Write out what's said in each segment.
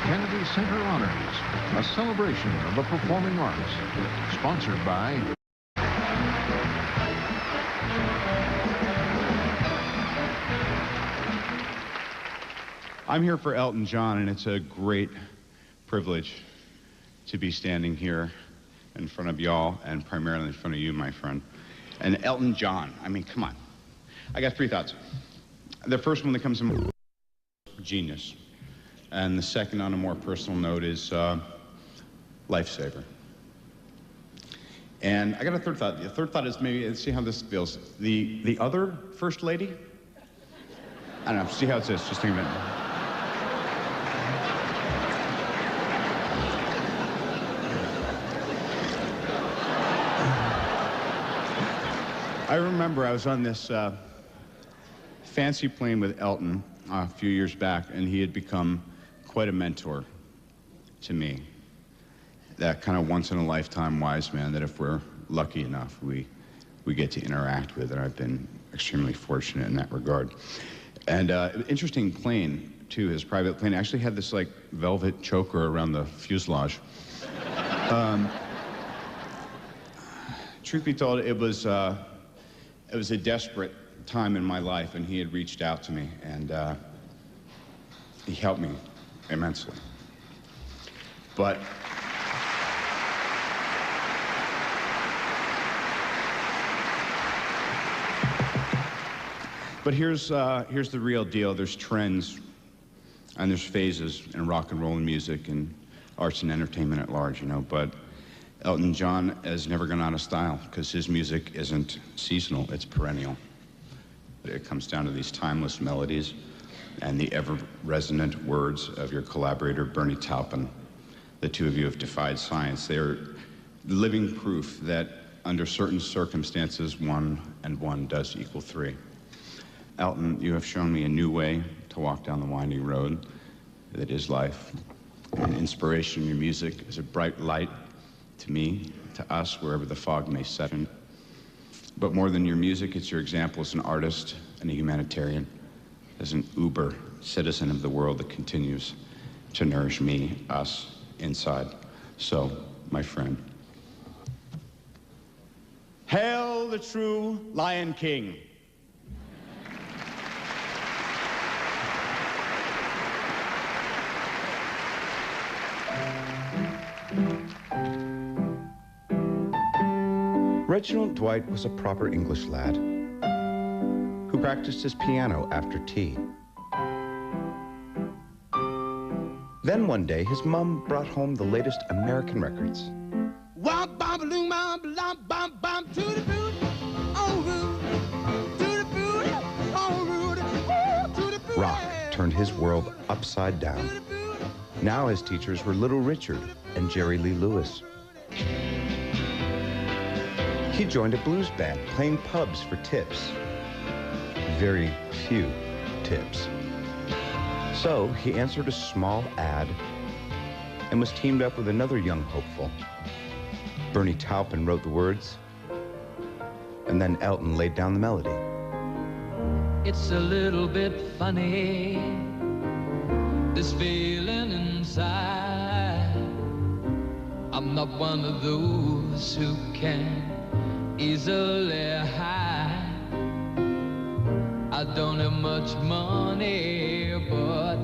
Kennedy Center Honors, a celebration of the performing arts, sponsored by I'm here for Elton John, and it's a great privilege to be standing here in front of y'all, and primarily in front of you, my friend. And Elton John, I mean, come on. I got three thoughts. The first one that comes to mind, genius. And the second, on a more personal note, is lifesaver. And I got a third thought. The third thought is maybe, see how this feels. The other first lady? I don't know, see how it is, just think of it. I remember I was on this fancy plane with Elton a few years back, and he had become quite a mentor to me. That kind of once-in-a-lifetime wise man that if we're lucky enough, we get to interact with, and I've been extremely fortunate in that regard. And interesting plane, too, his private plane actually had this, like, velvet choker around the fuselage. Truth be told, it was a desperate time in my life, and he had reached out to me, and he helped me immensely. But here's the real deal. There's trends and there's phases in rock and roll and music and arts and entertainment at large, you know, but Elton John has never gone out of style because his music isn't seasonal, it's perennial. It comes down to these timeless melodies and the ever-resonant words of your collaborator, Bernie Taupin. The two of you have defied science. They're living proof that under certain circumstances, 1 and 1 does equal 3. Elton, you have shown me a new way to walk down the winding road that is life. And inspiration in your music is a bright light to me, to us, wherever the fog may set in. But more than your music, it's your example as an artist and a humanitarian, as an uber citizen of the world that continues to nourish me, us, inside. So, my friend, hail the true Lion King. Reginald Dwight was a proper English lad who practiced his piano after tea. Then one day, his mom brought home the latest American records. Rock turned his world upside down. Now his teachers were Little Richard and Jerry Lee Lewis. He joined a blues band, playing pubs for tips. Very few tips. So he answered a small ad and was teamed up with another young hopeful. Bernie Taupin wrote the words, and then Elton laid down the melody. It's a little bit funny, this feeling inside. I'm not one of those who can easily hide. I don't have much money, but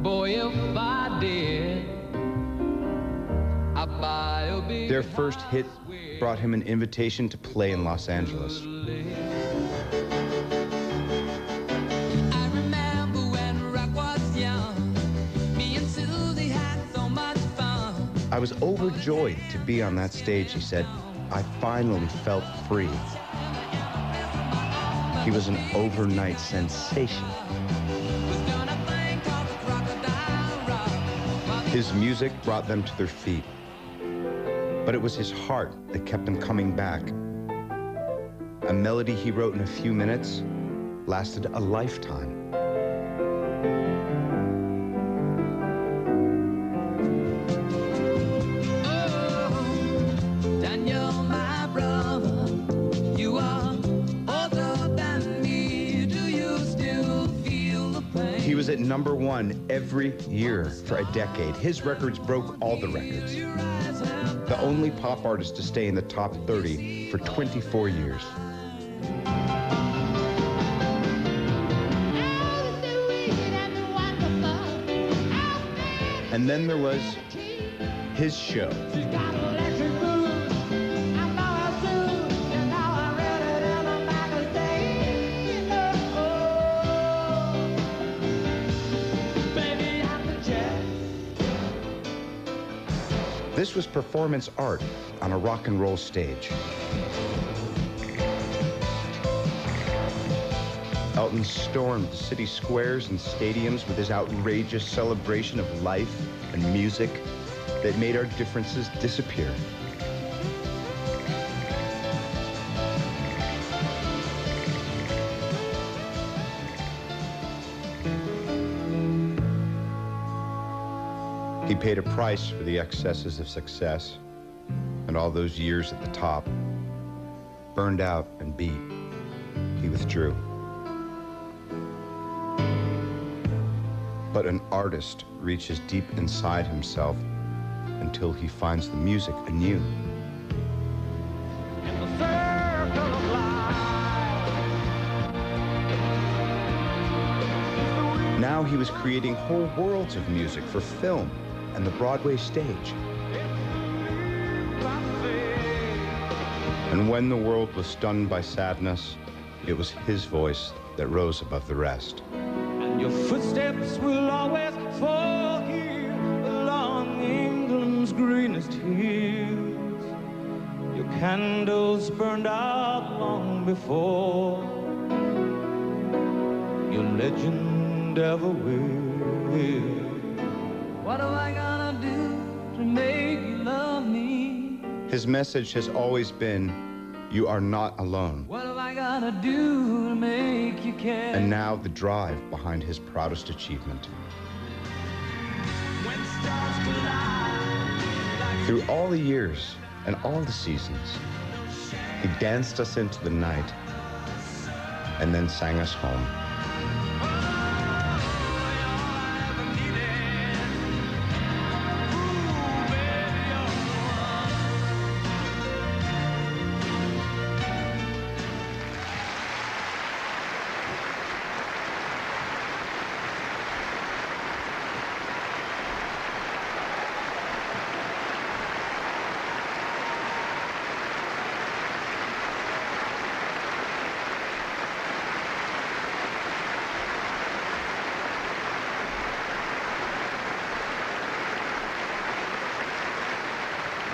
boy, if I did, I'd buy a big. Their first hit brought him an invitation to play in Los Angeles. I remember when rock was young, me and Susie had so much fun. I was overjoyed to be on that stage, he said. I finally felt free. He was an overnight sensation. His music brought them to their feet, but it was his heart that kept him coming back. A melody he wrote in a few minutes lasted a lifetime. You are older than me. Do you still feel the pain? He was at #1 every year for a decade. His records broke all the records. The only pop artist to stay in the top 30 for 24 years. And then there was his show. This was performance art on a rock and roll stage. Elton stormed the city squares and stadiums with his outrageous celebration of life and music that made our differences disappear. He paid a price for the excesses of success and all those years at the top. Burned out and beat, he withdrew. But an artist reaches deep inside himself until he finds the music anew. In the circle of life. Now he was creating whole worlds of music for film and the Broadway stage. And when the world was stunned by sadness, it was his voice that rose above the rest. And your footsteps will always fall here along England's greenest hills. Your candles burned out long before your legend ever will. What am I gonna do to make you love me? His message has always been, you are not alone. What am I gonna do to make you care? And now the drive behind his proudest achievement. When stars collide, Through all the years and all the seasons, he danced us into the night and then sang us home.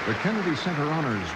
The Kennedy Center honors